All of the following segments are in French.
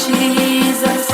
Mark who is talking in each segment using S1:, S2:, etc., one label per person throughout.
S1: Jesus.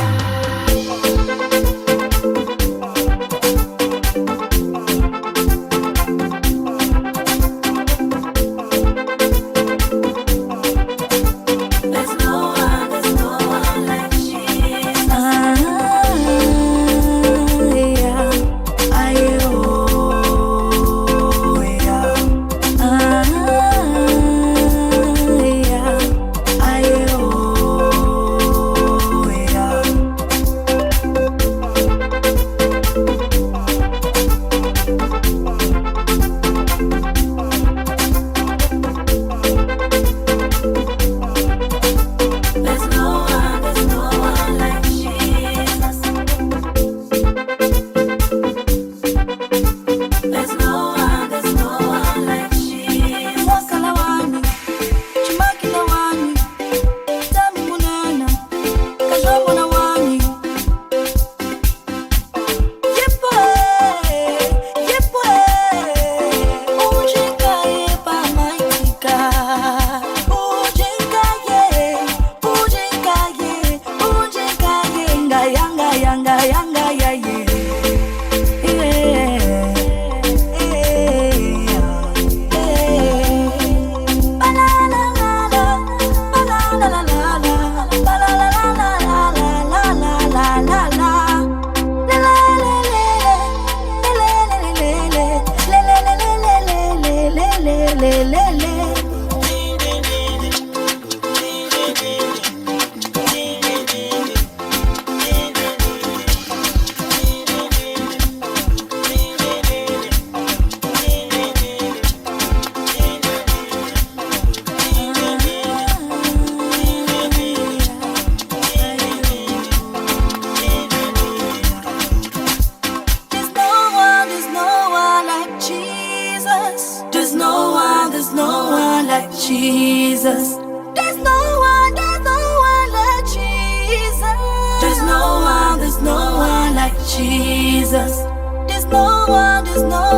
S1: Jesus. There's no one like Jesus. There's no one like Jesus. There's no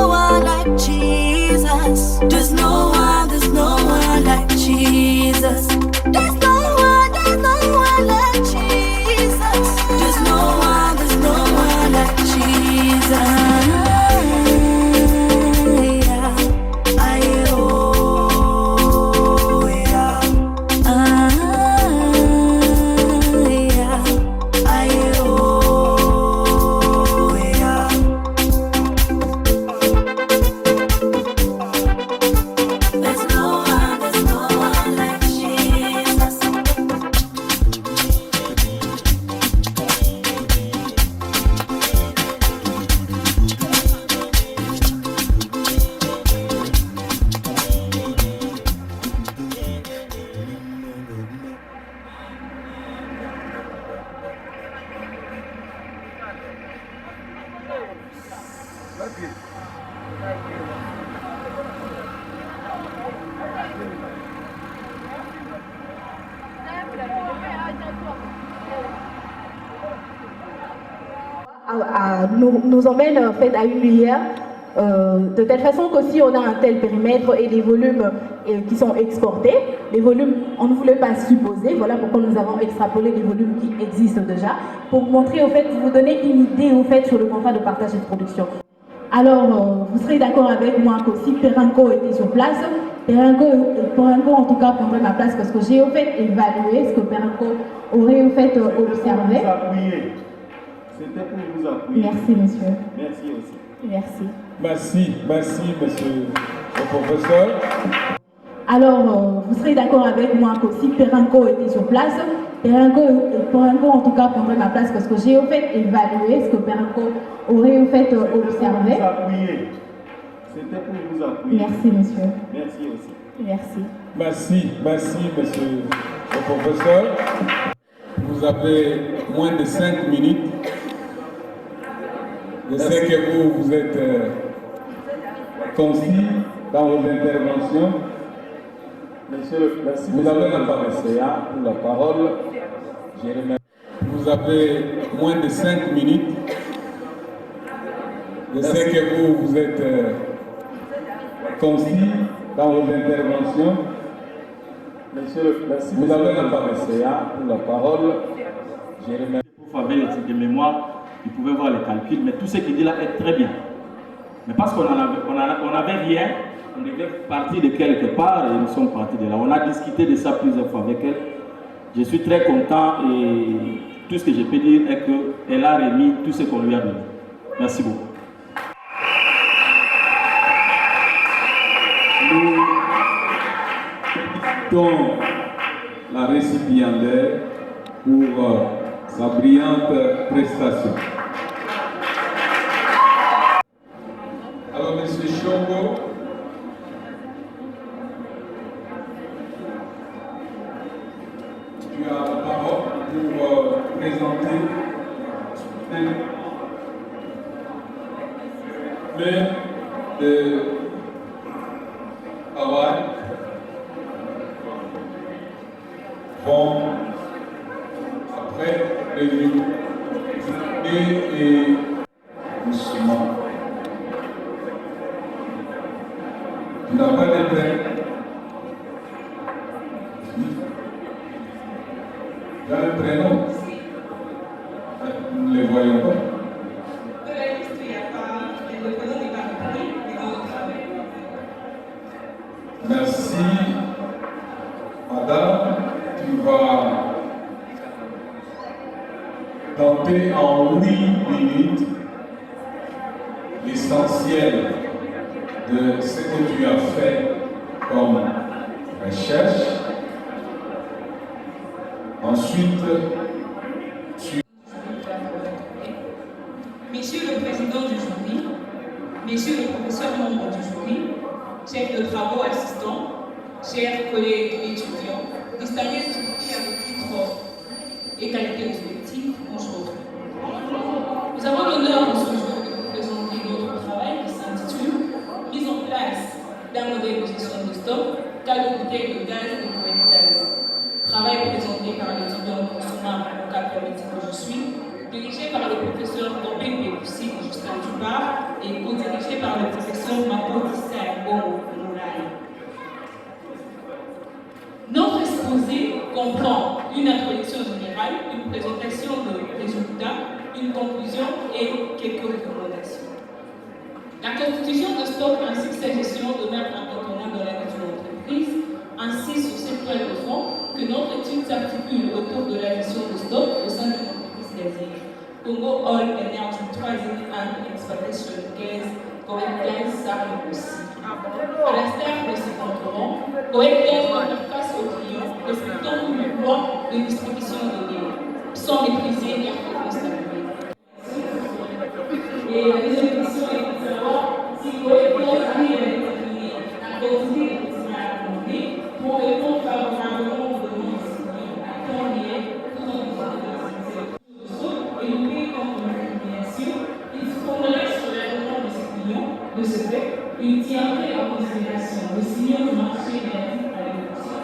S1: one like Jesus. There's no one like Jesus. There's no one like Jesus. There's no one like Jesus.
S2: Nous emmène en fait à une lumière de telle façon qu'aussi on a un tel périmètre et les volumes qui sont exportés. Les volumes, on ne voulait pas supposer, voilà pourquoi nous avons extrapolé les volumes qui existent déjà, pour montrer au fait, vous donner une idée au fait sur le contrat de partage et de production. Alors, vous serez d'accord avec moi qu'aussi Perenco était sur place. Perenco en tout cas prendrait ma place parce que j'ai au fait évalué ce que Perenco aurait au fait observé.
S3: C'était pour vous appuyer.
S2: Merci, monsieur.
S3: Merci aussi.
S2: Merci.
S3: Merci, monsieur le professeur.
S2: Alors, vous serez d'accord avec moi qu'aussi Perenco était sur place. Perenco en tout cas prendrait ma place parce que j'ai au fait évalué ce que Perenco aurait au fait observé.
S3: C'était pour vous appuyer.
S2: Merci, monsieur.
S3: Merci aussi.
S2: Merci,
S3: monsieur le professeur. Vous avez moins de 5 minutes. Je sais que vous êtes concis dans vos interventions. Merci, vous avez la parole. Pour la parole. Vous avez moins de 5 minutes. Je sais que vous êtes concis dans vos interventions. Merci, vous avez la parole. Pour la parole.
S4: Pour faire l'étude de mémoire, il pouvait voir les calculs, mais tout ce qu'il dit là est très bien. Mais parce qu'on n'avait rien, on devait partir de quelque part et nous sommes partis de là. On a discuté de ça plusieurs fois avec elle. Je suis très content et tout ce que je peux dire est qu'elle a remis tout ce qu'on lui a donné. Merci beaucoup.
S3: Nous donnons la récipiendaire pour sa brillante prestation. Alors, M. Chongo, tu as la parole pour présenter le travail vont après revue et doucement. Tu n'as pas de peine. Tu as un prénom. Nous ne les voyons pas.
S5: De la liste, il n'y a pas, le prénom n'est pas repris, mais dans le travail.
S3: Merci. Madame, tu vas tenter en 8 minutes l'essentiel de ce que tu as fait comme recherche. Ensuite, tu...
S5: Monsieur le président du jury, messieurs les professeurs membres du jury, chefs de travaux assistants, chers collègues étudiants, distingués invités à vos titres et qualités respectives, bonjour. Nous avons l'honneur en ce jour de vous présenter notre travail qui s'intitule Mise en place d'un modèle de gestion de stock, cas de bouteilles de gaz et de de gaz. Travail présenté par l'étudiant consommateur avocat politique que je suis, dirigé par le professeur Corbin Béboussi et Justin Dupart et co-dirigé par le professeur Mako Dissaïbo Moulay. Notre exposé comprend une introduction générale, une présentation de résultats, une conclusion et quelques recommandations. La constitution de stock ainsi que sa gestion demeure incontournable dans la vie d'une entreprise. Ainsi, sur cette toile de fond, que notre étude s'articule autour de la gestion de stock au sein de l'entreprise gazière. Congo Oil Energy Trading and Exploitation Gas, Coet Gas s'arrive aussi. À l'instar de ses concurrents, Coet Gas doit faire face aux clients, respectant une loi de distribution de données, sans mépriser les références d'arrivée. Et la deuxième question est de savoir si Coet Gas arrive à déterminer la quantité de bâtiments à commander pour répondre favorablement aux demandes des clients à temps réel tout en utilisant de stock et lutter contre l'illumination. Il fournirait sur la demande de ses clients, de ce fait, il tiendrait en considération le signal du marché relatif à l'évolution.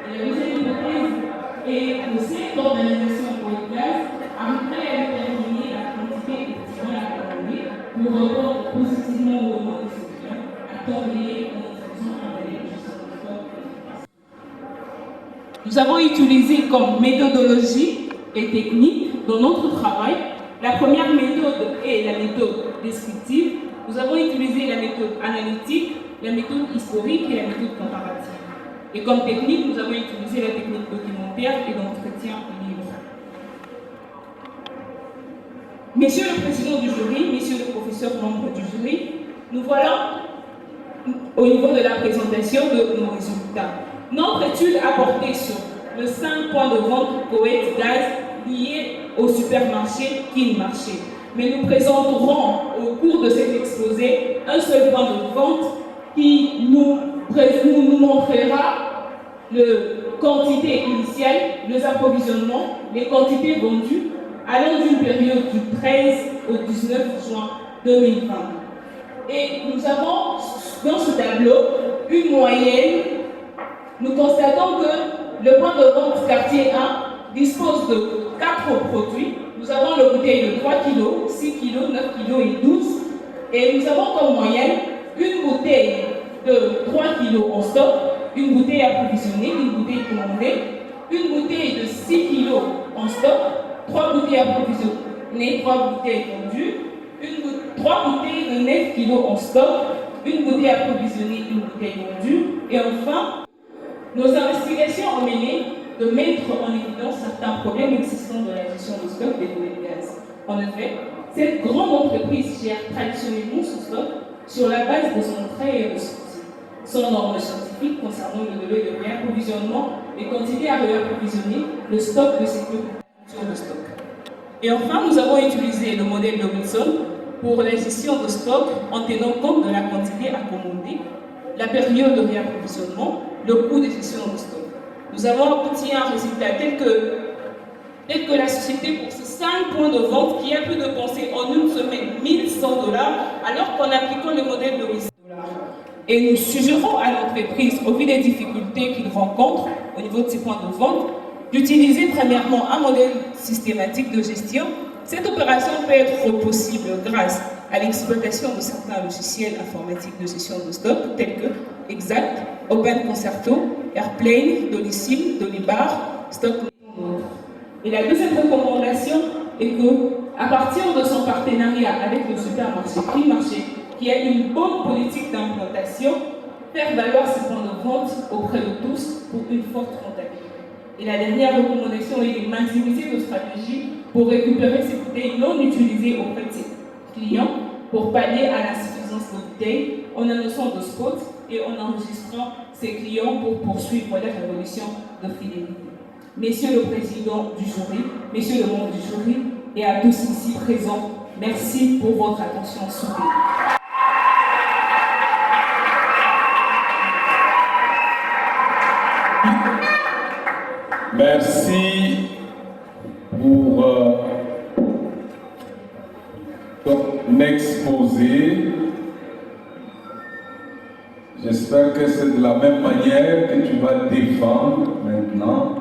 S5: Et la deuxième hypothèse est que cette organisation pour le gaz arriverait à déterminer la quantité de bâtiments à commander pour répondre positivement aux demandes de ses clients à temps réel en utilisant un délai de gestion de stock. Nous avons utilisé comme méthodologie et technique dans notre travail. La première méthode est la méthode descriptive. Nous avons utilisé la méthode analytique, la méthode historique et la méthode comparative. Et comme technique, nous avons utilisé la technique documentaire et d'entretien libre. Messieurs le président du jury, messieurs les professeurs membres du jury, nous voilà au niveau de la présentation de nos résultats. Notre étude a porté sur le 5 points de vente Coet Gaz liés au supermarché Kin Marché. Mais nous présenterons au cours de cet exposé un seul point de vente qui nous montrera la quantité initiale, les approvisionnements, les quantités vendues allant d'une période du 13 au 19 juin 2020. Et nous avons dans ce tableau une moyenne. Nous constatons que le point de vente quartier 1 dispose de 4 produits. Nous avons le bouteille de 3 kg, 6 kg, 9 kg et 12. Et nous avons comme moyenne une bouteille de 3 kg en stock, une bouteille approvisionnée, une bouteille commandée, une bouteille de 6 kg en stock, 3 bouteilles approvisionnées, 3 bouteilles vendues, 3 bouteilles de 9 kg en stock, une bouteille approvisionnée, une bouteille vendue. Et enfin, nos investigations ont mené de mettre en évidence certains problèmes existants dans la gestion de stock des bouteilles de gaz. En effet, cette grande entreprise gère traditionnellement son stock sur la base de son trait et ressources, sans normes scientifiques concernant le délai de réapprovisionnement et quantité à réapprovisionner, le stock de ses cultures de stock. Et enfin, nous avons utilisé le modèle de Wilson pour la gestion de stock en tenant compte de la quantité à commander, la période de réapprovisionnement, le coût de gestion de stock. Nous avons obtenu un résultat tel que la société, pour ces 5 points de vente, qui a pu dépenser en une semaine 1 100 $, alors qu'en appliquant le modèle de Wilson. Et nous suggérons à l'entreprise, au vu des difficultés qu'il rencontre au niveau de ces points de vente, d'utiliser premièrement un modèle systématique de gestion. Cette opération peut être possible grâce à l'exploitation de certains logiciels informatiques de gestion de stock tels que Exact, Open Concerto, Airplane, Dolisim, Dolibar, Stock. Et la deuxième recommandation est que, à partir de son partenariat avec le supermarché Prix Marché, qui a une bonne politique d'implantation, faire valoir ses points de vente auprès de tous pour une forte rentabilité. Et la dernière recommandation est de maximiser nos stratégies pour récupérer ces bouteilles non utilisées auprès de ses clients pour pallier à l'insuffisance de bouteilles en annonçant de spots et en enregistrant ses clients pour poursuivre la révolution de fidélité. Messieurs le Président du jury, messieurs le membre du jury et à tous ici présents, merci pour votre attention soutenue.
S3: Merci pour ton exposé. J'espère que c'est de la même manière que tu vas défendre maintenant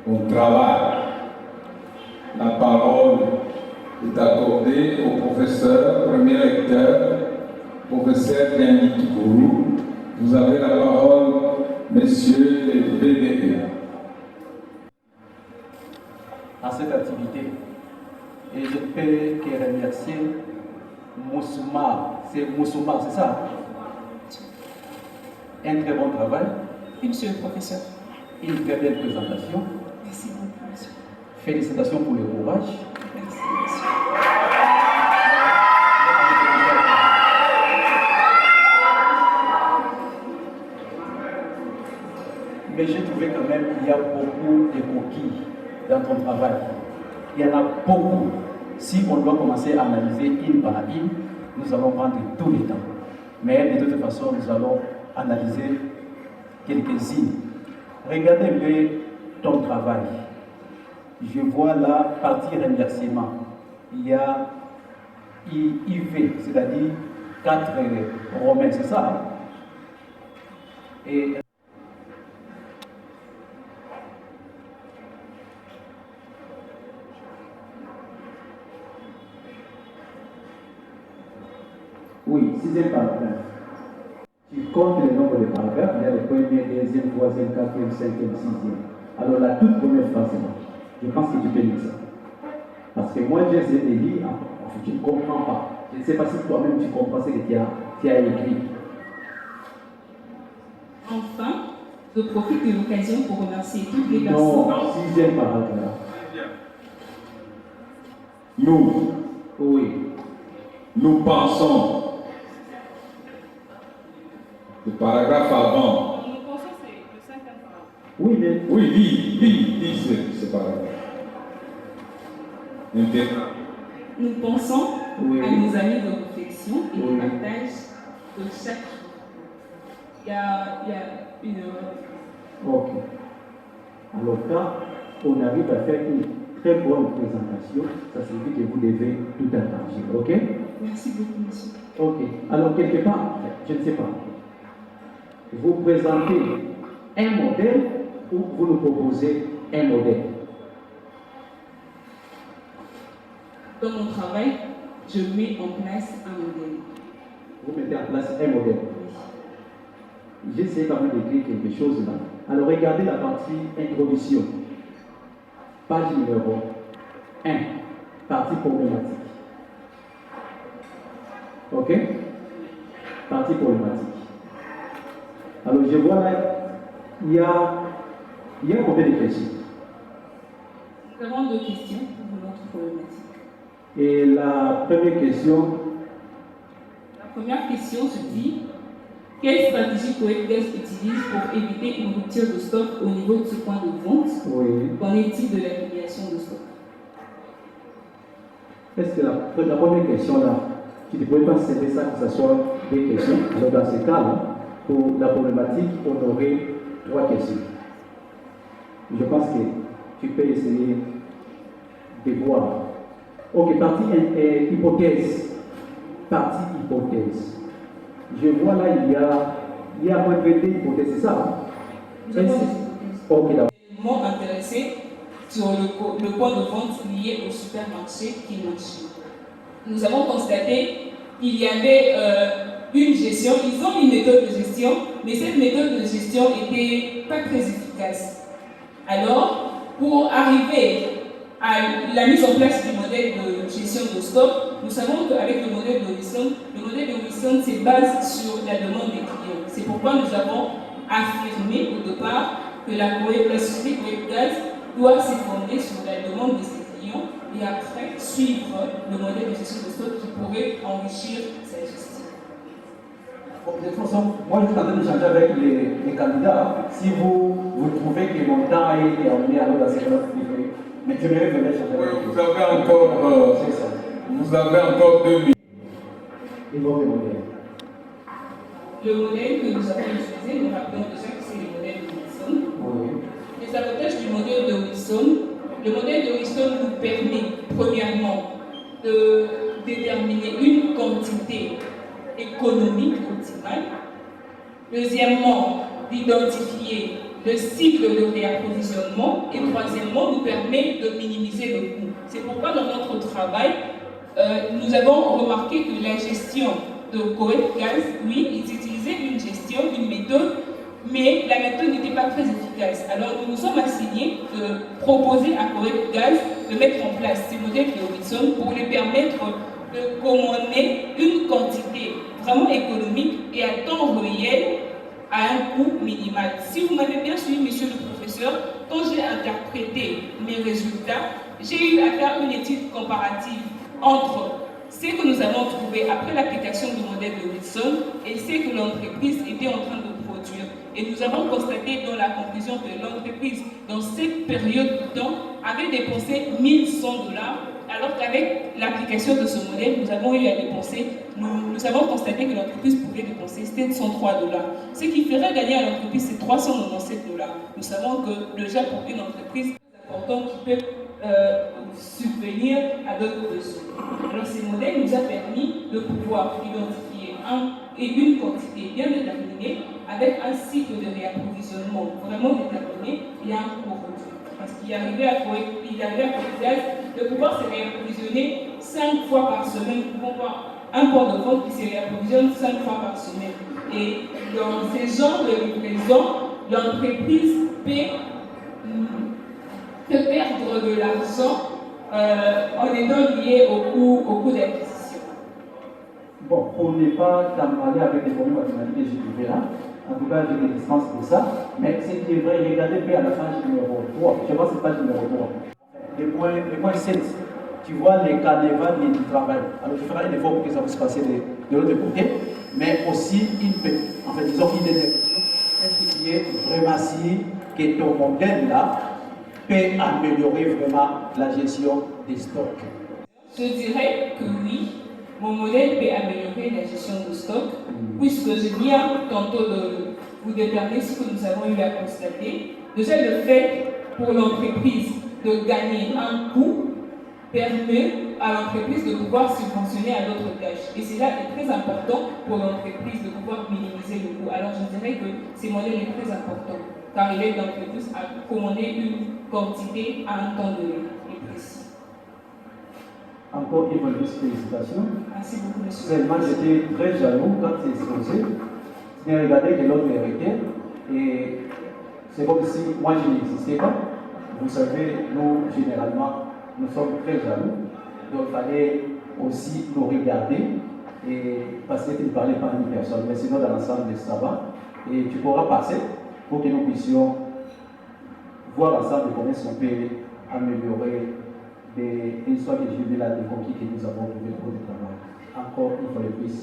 S3: ton travail. La parole est accordée au professeur, premier lecteur, professeur Yannick Gourou. Vous avez la parole, messieurs les BDE.
S6: À cette activité. Et je ne peux que remercier Moussouma. C'est Moussouma, c'est ça? Un très bon travail.
S5: Oui, monsieur le professeur.
S6: Une très belle présentation.
S5: Merci beaucoup, monsieur.
S6: Félicitations pour le courage.
S5: Merci, monsieur.
S6: Mais j'ai trouvé quand même qu'il y a beaucoup de coquilles dans ton travail. Il y en a beaucoup. Si on doit commencer à analyser une par une, nous allons prendre tout le temps. Mais de toute façon, nous allons analyser quelques-unes. Regardez un peu ton travail. Je vois la partie remerciement. Il y a IV, c'est-à-dire 4 romains, c'est ça? Hein? Et oui, 6e paragraphe. Tu comptes le nombre de paragraphes, il y a le premier, deuxième, troisième, quatrième, cinquième, sixième. Alors la toute première phrase, je pense que tu peux lire ça. Parce que moi, j'ai essayé de lire, tu ne comprends pas. Je ne sais pas si toi-même tu comprends ce que tu as écrit.
S5: Enfin, je profite de l'occasion pour remercier toutes les personnes.
S6: Non, 6e paragraphe.
S3: Nous,
S6: Oui.
S3: nous pensons. Le paragraphe avant.
S5: Nous pensons que c'est le 5e paragraphe.
S6: Oui, mais
S3: Oui, lis ce paragraphe.
S5: Nous pensons
S6: Oui.
S5: à nos amis de réflexion et
S6: Oui.
S5: de partage de chaque jour. Il y a une erreur.
S6: ok. Alors quand on arrive à faire une très bonne présentation, ça signifie que vous devez tout interagir, ok?
S5: Merci beaucoup, monsieur.
S6: Ok. Alors quelque part, je ne sais pas, vous présentez un modèle ou vous nous proposez un modèle?
S5: Dans mon travail, je mets en place un modèle.
S6: Vous mettez en place un modèle. J'essaie quand même d'écrire quelque chose là. Alors regardez la partie introduction. Page numéro 1. Partie problématique. Ok? Partie problématique. Alors, je vois là, il y a combien de questions?
S5: Nous avons 2 questions pour notre problématique.
S6: Et la première question.
S5: La première question se dit: quelle stratégie Coegaz utilise pour éviter une rupture de stock au niveau de ce point de vente?
S6: Oui.
S5: Qu'en est-il de l'accumulation de stock?
S6: Est-ce que la première question là, tu ne pourrais pas céder ça que ce soit des questions? Alors, dans ce cas-là, pour la problématique, on aurait 3 questions. Je pense que tu peux essayer de voir. Ok, partie hypothèse. Partie hypothèse. Je vois là, il y a à peu près des hypothèses, c'est ça?
S5: Nous avons des hypothèses.
S6: Ok, d'accord.
S5: Éléments intéressés sur le point de vente lié au supermarché qui marchait. Nous avons constaté qu'il y avait une gestion, ils ont une méthode de gestion, mais cette méthode de gestion n'était pas très efficace. Alors, pour arriver à la mise en place du modèle de gestion de stock, nous savons qu'avec le modèle de Wilson se base sur la demande des clients. C'est pourquoi nous avons affirmé au départ que la société Coegaz doit se fonder sur la demande de ses clients et après suivre le modèle de gestion de stock qui pourrait enrichir sa gestion.
S6: Bon, de toute façon, moi je suis en train d'échanger avec les candidats. Si vous trouvez que mon temps a été emmené alors dans cette autre privée, mais je vais venir échanger avec vous.
S3: Vous avez encore 2 minutes.
S6: Ils vont demander.
S5: Le modèle que nous avons utilisé, nous rappelons déjà que c'est le modèle de Wilson.
S6: Oui.
S5: Les avantages du modèle de Wilson: le modèle de Wilson nous permet, premièrement, de déterminer une quantité économique optimale. Deuxièmement, d'identifier le cycle de réapprovisionnement. Et troisièmement, nous permet de minimiser le coût. C'est pourquoi dans notre travail, nous avons remarqué que la gestion de Coegaz, oui, ils utilisaient une gestion, une méthode, mais la méthode n'était pas très efficace. Alors nous nous sommes assignés de proposer à Coegaz de mettre en place ces modèles de Wilson pour les permettre de commander une quantité vraiment économique et à temps réel à un coût minimal. Si vous m'avez bien suivi, monsieur le professeur, quand j'ai interprété mes résultats, j'ai eu à faire une étude comparative entre ce que nous avons trouvé après l'application du modèle de Wilson et ce que l'entreprise était en train de produire. Et nous avons constaté dans la conclusion que l'entreprise, dans cette période de temps, avait dépensé 1100 $, alors qu'avec l'application de ce modèle, nous avons eu à dépenser, nous avons constaté que l'entreprise pouvait dépenser 703 $. Ce qui ferait gagner à l'entreprise, c'est 397 $. Nous savons que déjà pour une entreprise, c'est important qui peut subvenir à d'autres besoins. Alors ces modèles nous a permis de pouvoir identifier une quantité bien déterminée avec un cycle de réapprovisionnement vraiment déterminé et un coût réduit. Parce qu'il arrivait à Coegaz de pouvoir se réapprovisionner 5 fois par semaine. Nous pouvons voir un point de vente qui se réapprovisionne 5 fois par semaine. Et dans ces genres de livraison, l'entreprise peut perdre de l'argent en étant lié au coût d'acquisition.
S6: Bon, pour ne pas t'emballer avec les formules mathématiques que j'ai trouvées là, en tout cas, j'ai des distances de ça, mais c'est qui est vrai, regardez bien à la page numéro 3. Je pense que c'est page numéro 3. Le point 7, tu vois les carnavals du travail. Alors, tu feras un effort pour que ça puisse passer de l'autre côté, mais aussi en fait, disons une détection. Est-ce qu'il est vraiment si que ton modèle là peut améliorer vraiment la gestion des stocks?
S5: Je dirais que oui, mon modèle peut améliorer la gestion de stock, puisque je viens tantôt de vous déterminer ce que nous avons eu à constater. Déjà, le fait pour l'entreprise de gagner un coût permet à l'entreprise de pouvoir subventionner à d'autres tâches. Et cela est très important pour l'entreprise de pouvoir minimiser le coût. Alors, je dirais que ce modèle est très important, car il aide l'entreprise à commander une quantité à un temps donné et précis.
S6: Encore une fois, félicitations.
S5: Merci beaucoup, monsieur.
S6: Seulement, j'étais très jaloux quand c'est exposé. J'ai regardé que l'autre était. Et c'est comme si moi je n'existais pas. Vous savez, nous, généralement, nous sommes très jaloux. Donc il fallait aussi nous regarder, et parce que tu ne parlais pas à une personne, mais sinon dans l'ensemble ça va. Et tu pourras passer pour que nous puissions voir ensemble comment on peut améliorer des histoires que j'ai vues là, des conquis que nous avons trouvés pour le travail. Encore une fois de plus,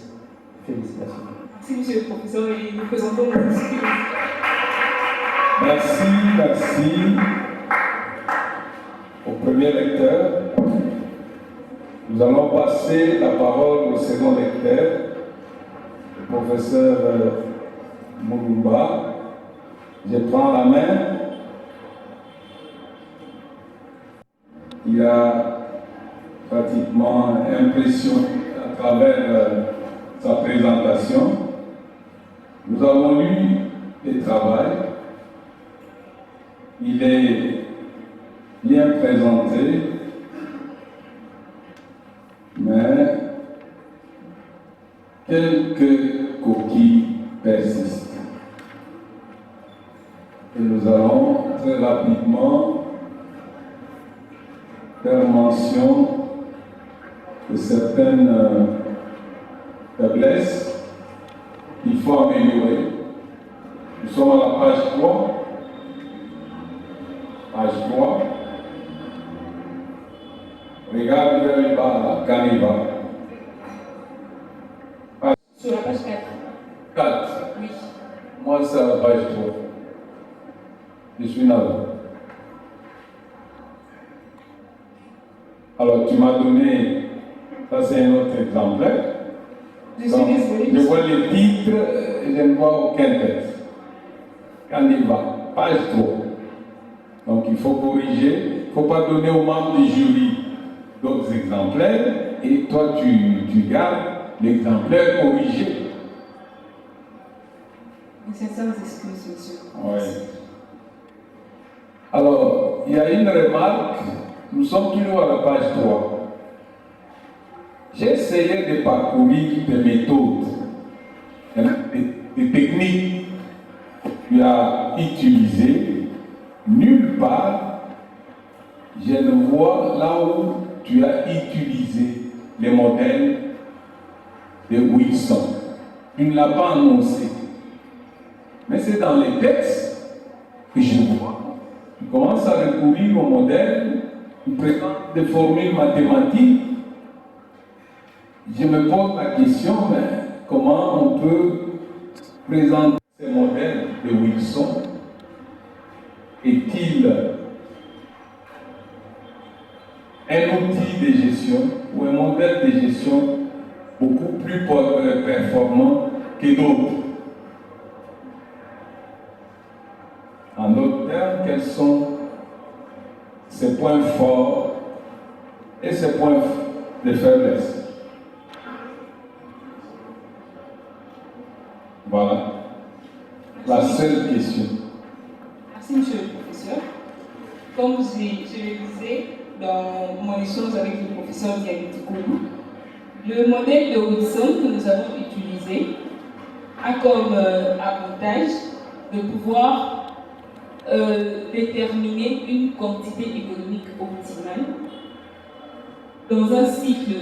S6: félicitations.
S5: Merci, monsieur le professeur, et nous présentons nos excuses.
S3: Merci au premier lecteur. Nous allons passer la parole au second lecteur, le professeur Moulumba. Je prends la main. Il a pratiquement impressionné à travers sa présentation. Nous avons lu le travail. Il est bien présenté, mais quelques coquilles persistent. Et nous allons très rapidement faire mention de certaines faiblesses qu'il faut améliorer. Nous sommes à la page 3. Page 3. Regarde vers le bas, quand il va.
S5: Sur la page 4.
S3: 4.
S5: Oui.
S3: Moi, c'est à la page 3. Je suis là. Alors, tu m'as donné, ça c'est un autre exemplaire.
S5: Je suis désolée.
S3: Je vois les titres, je ne vois aucun texte. Quand il va, page 3. Donc il faut corriger, il ne faut pas donner aux membres du jury d'autres exemplaires et toi tu gardes l'exemplaire corrigé.
S5: Mes sincères excuses, monsieur.
S3: Oui. Alors, il y a une remarque, nous sommes toujours à la page 3. J'ai essayé de parcourir des méthodes, des techniques que tu as utilisées. Nulle part, je ne vois là où tu as utilisé les modèles de Wilson. Tu ne l'as pas annoncé. Mais c'est dans les textes que je vois. Tu commences à recourir au modèle, tu présentes des formules mathématiques. Je me pose la question, mais comment on peut présenter ces modèles de Wilson? Est-il un outil de gestion ou un modèle de gestion beaucoup plus performant que d'autres? En d'autres termes, quels sont ses points forts et ses points de faiblesse? Voilà la seule question.
S5: Merci, monsieur le professeur. Comme je le disais dans mon échange avec le professeur Diabitikolu, le modèle de Wilson que nous avons utilisé a comme avantage de pouvoir déterminer une quantité économique optimale dans un cycle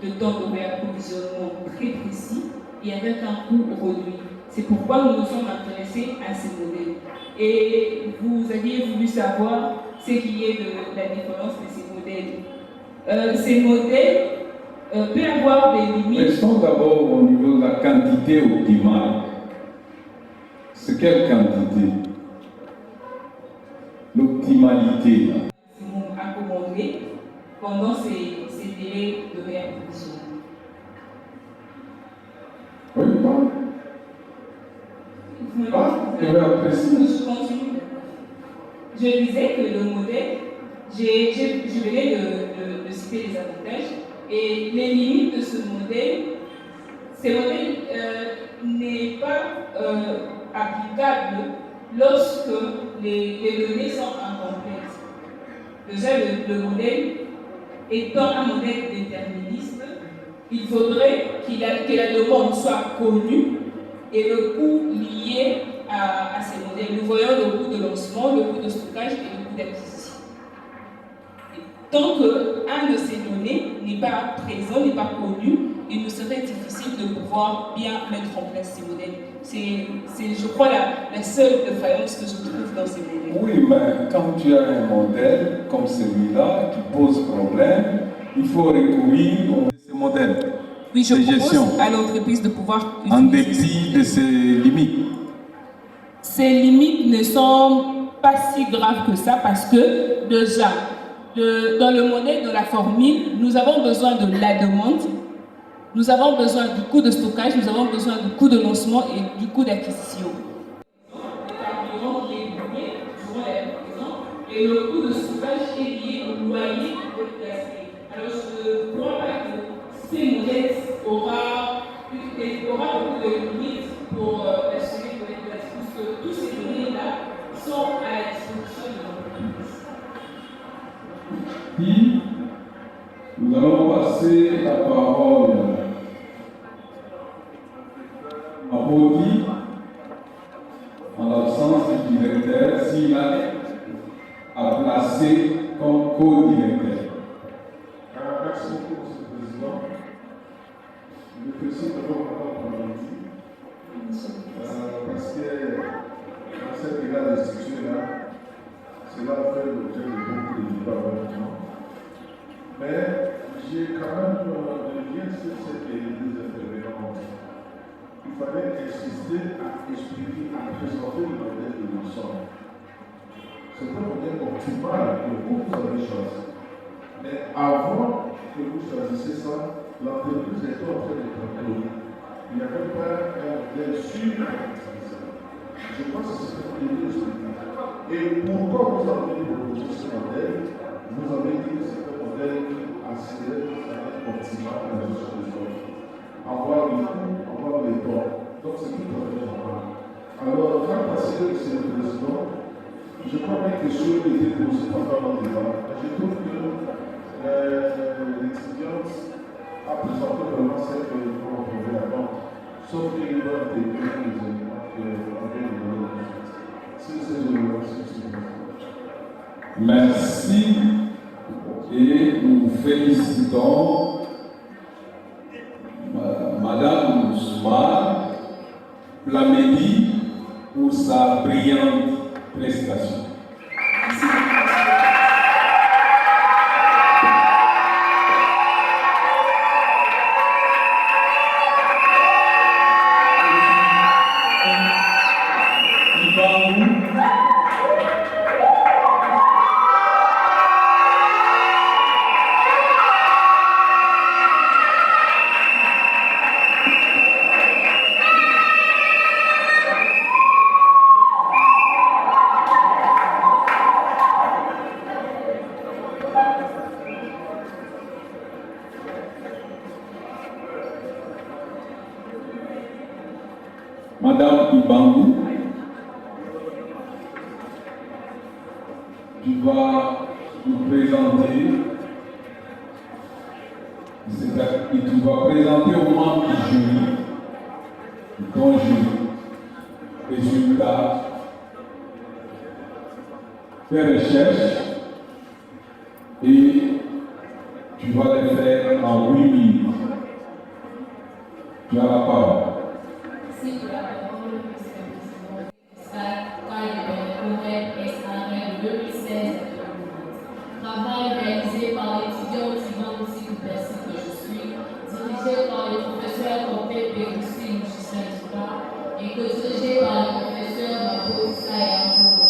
S5: de temps de réapprovisionnement très précis et avec un coût réduit. C'est pourquoi nous nous sommes intéressés à ces modèles. Et vous aviez voulu savoir ce qui est de la différence de ces modèles. Ces modèles peuvent avoir des limites.
S3: Restons d'abord au niveau de la quantité optimale. C'est quelle quantité? L'optimalité.
S5: Maximum accommodé pendant ces délais de réapprovisionnement.
S3: Oui, bon.
S5: Je continue. Je disais que le modèle, je venais de citer les avantages et les limites de ce modèle n'est pas applicable lorsque les données sont incomplètes. Déjà, le modèle étant un modèle déterministe, il faudrait que la demande soit connue et le coût lié à ces modèles. Nous voyons le coût de lancement, le coût de stockage et le coût d'acquisition. Tant qu'un de ces données n'est pas présent, n'est pas connu, il nous serait difficile de pouvoir bien mettre en place ces modèles. C'est, je crois, la seule défaillance que je trouve dans ces modèles.
S3: Oui, mais quand tu as un modèle comme celui-là qui pose problème, il faut recourir à ce modèle.
S5: Oui, je
S3: de
S5: propose
S3: gestion,
S5: à l'entreprise de pouvoir
S3: en
S5: utiliser
S3: dépit de ses limites.
S5: Ces limites ne sont pas si graves que ça parce que déjà, dans le modèle de la formule, nous avons besoin de la demande, nous avons besoin du coût de stockage, nous avons besoin du coût de lancement et du coût d'acquisition. Et le coût de stockage est lié au loyer de placer. Alors je ne crois pas que ces modèles aura beaucoup de limites pour assurer de l'intérêt, puisque tous ces données-là sont à la disposition de l'entreprise.
S3: Puis, nous allons passer la parole à Bodi, en l'absence du directeur, s'il a placé comme co-directeur.
S7: Merci beaucoup, M. le Président. Je me félicite d'abord Madame Pamiti, parce que dans cette égale d'institution-là, cela fait l'objet de beaucoup de débats maintenant. Mais j'ai quand même bien sur ce que les deux intervenants ont dit. Il fallait insister à expliquer, à présenter le modèle de l'ensemble. C'est un modèle optimal que vous avez choisi. Mais avant que vous choisissiez ça, l'entreprise était en train de travailler. Il n'y avait pas un modèle sûr. Je pense que c'est ce que vous expliquer. Et pourquoi vous avez proposé ce modèle? Vous avez dit que c'est un modèle qui assurait un optimal de la gestion des choses. Avoir les coûts, avoir les dons. Donc c'est tout à fait normal. Alors, quand parce que c'est le président, je crois bien que les choses étaient posées pendant le débat. Je trouve que l'étudiante a présenté vraiment cette que nous avons trouvé la banque. Sauf qu'il doit intégrer les éléments qu'on vient de donner.
S3: Merci et nous félicitons Madame Ousmane Plamedi pour sa brillante prestation. Madame Ibangou, tu vas nous présenter et tu vas présenter aux membres du jury ton jury, résultats tes recherches et tu vas les faire en 8 minutes. Tu as la parole.
S8: Merci pour la parole, M. le Président. Quand il est SARL 2016 travail réalisé par l'étudiant Tivan Moussi-Coupercy que je suis, dirigé par les professeurs Compé Péroussi et Justin Duprat et co-dirigé par les professeurs Mapotissa et Ambo.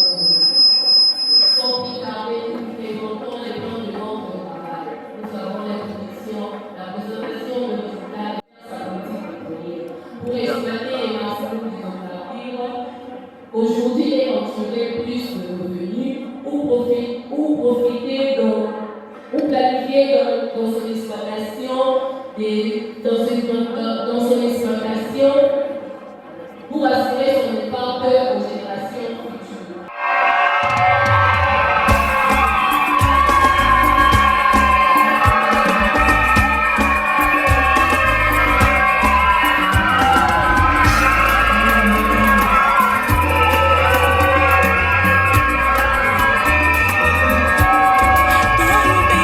S8: Sans plus tarder, nous présentons les plans de vente de travail. Nous avons les conditions, la présentation de résultats et sa politique de collier. Pour exploiter les marchés du opérateur, aujourd'hui et en tirer plus de revenus ou profiter ou planifier dans son exploitation pour assurer son épargne aux générations futures.
S1: Don't be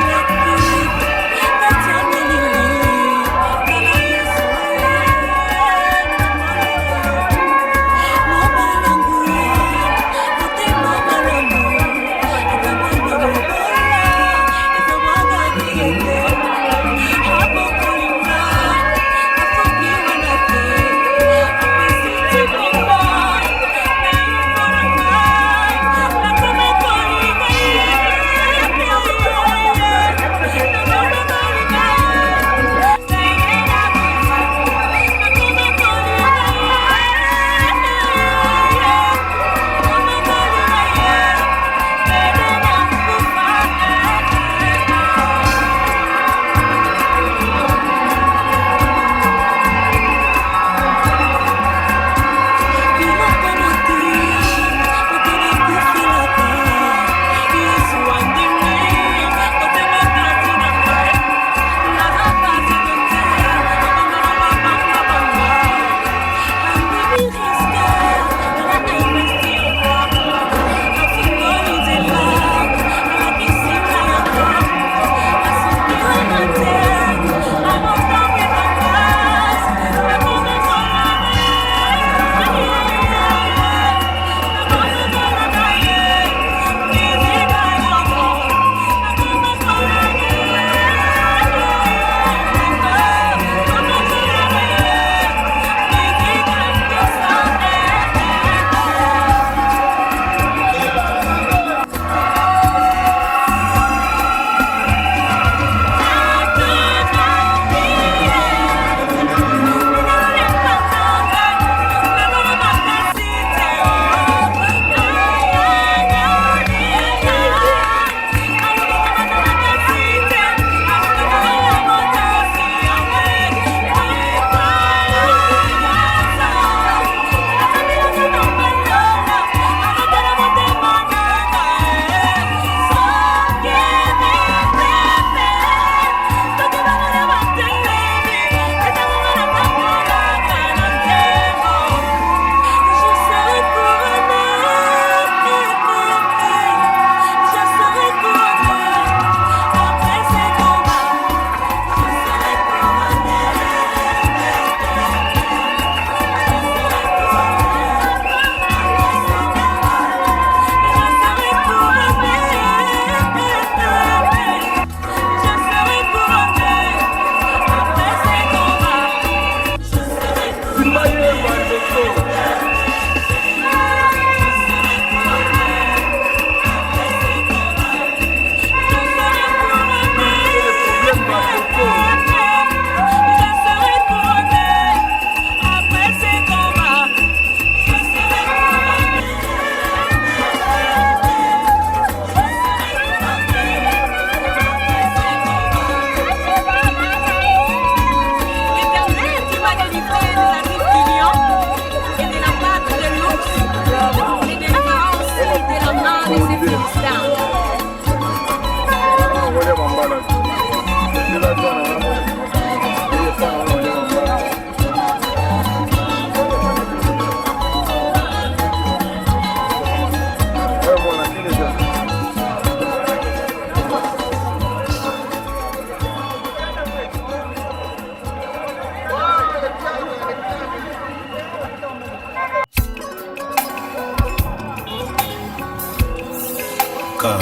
S9: car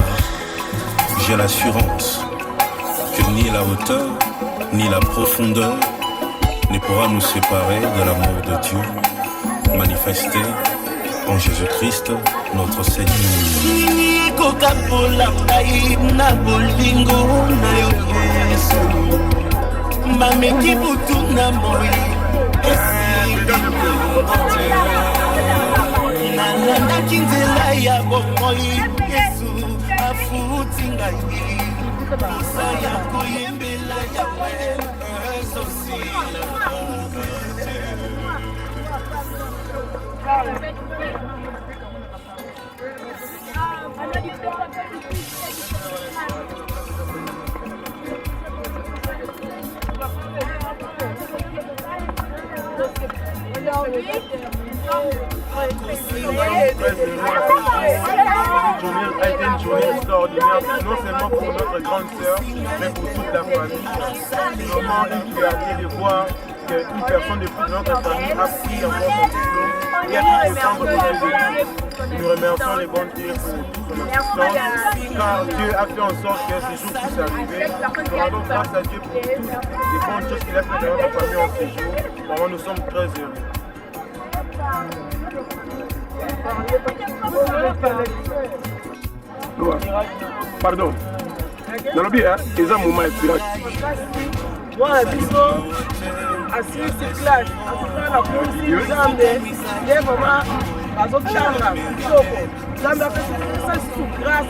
S9: j'ai l'assurance que ni la hauteur, ni la profondeur ne pourra nous séparer de l'amour de Dieu manifesté en Jésus-Christ, notre Seigneur.
S10: A été une journée extraordinaire, non seulement pour notre grande sœur, mais pour toute la famille. Vraiment une fierté de voir qu'une personne de notre famille a pris encore son diplôme et a pu descendre pour ses études. Nous remercions les bons dieux pour son assistance, car Dieu a fait en sorte que ce jour puisse arriver. Nous rendons grâce à Dieu pour toutes les bonnes choses qu'il a fait dans notre famille en ce jour. Vraiment, nous sommes très heureux. Pardon. Dans le bien, ils ont un moment inspiratif.
S11: Voilà, disons, assis sur classe, en tout cas, la police, il y a vraiment, la zone chambre, Zambé a fait ça sous grâce,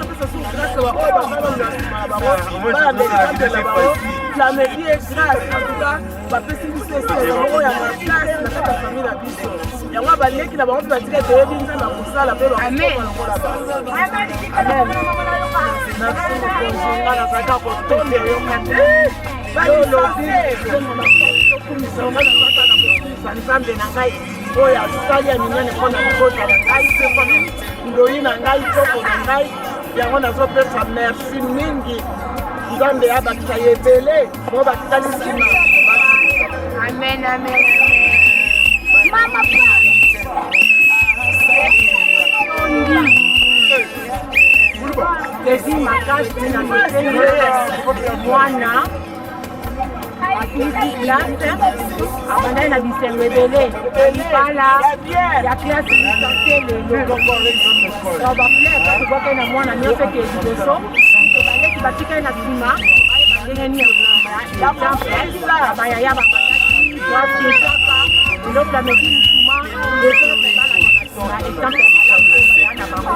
S11: la mairie est grâce, en tout cas, la pessimiste est la classe, la famille la biso. Il y a un balai qui n'a pas envie de dire que ça, la paix, amen. Nzambe na ngai oyo asali ya minene mpona libota na ngai mpe mpona ndoi na ngai toko na ngai yango nazopesa merci mingi Nzambe abakisa ye ebele mo batikali nsima. Amen, amen, mama Desi makasi na mitendo mwana abandai na bisengo ebele libala ya klase lisantele bakoke na mwana nyonso eke liboso baleki batikali na nsima ndenge nini bayaya babandaki bafiesaka eloko ya meki nsuma na exemple na bango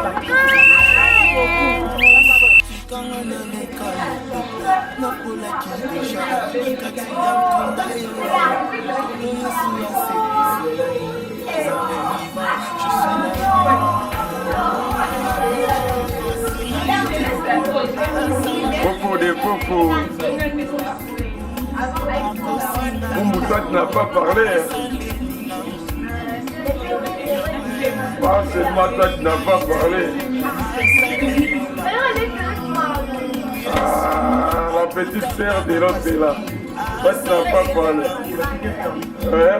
S10: Popo des popos. Boumou, toi tu n'as pas parlé. Pas seulement toi tu n'as pas parlé. Ah, la petite sœur de l'autre est là. Toi tu n'as pas parlé. Ouais.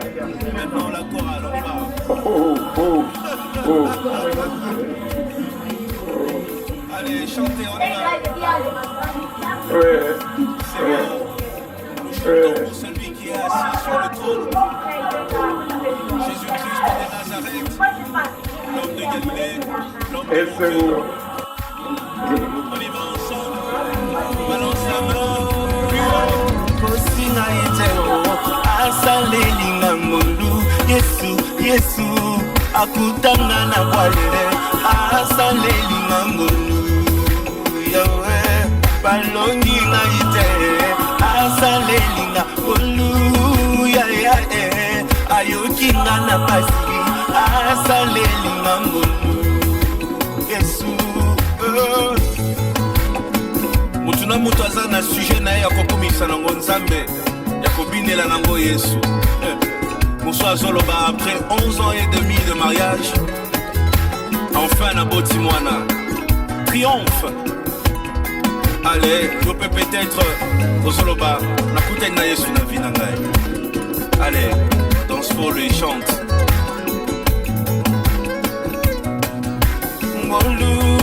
S10: Oh, oh, oh, oh.
S9: Allez, chantez, on y va.
S10: Ouais.
S9: Pour celui qui est assis sur le trône, Jésus-Christ de Nazareth, l'homme de Galilée, l'homme de
S10: Galilée.
S9: On y va ensemble, balance la main.
S12: Kosinga yetero asalelinga mundu Yesu Yesu akutanga na kwalele asalelinga mundu yawe balongi nga yitere asalelinga mundu ya ya ayokinga na pasi asalelinga mundu Yesu
S9: Mutuna mutu aza na sujet na ye ya kokomisa nango Nzambe ya kobinela nango Yesu. Mosu azoloba après 11 ans et demi de mariage, enfin naboti mwana. Triomphe. Allez, je peux peut-être ozoloba nakutani na Yesu na vie na ngai. Allez, danse pour lui, chante.
S12: Molu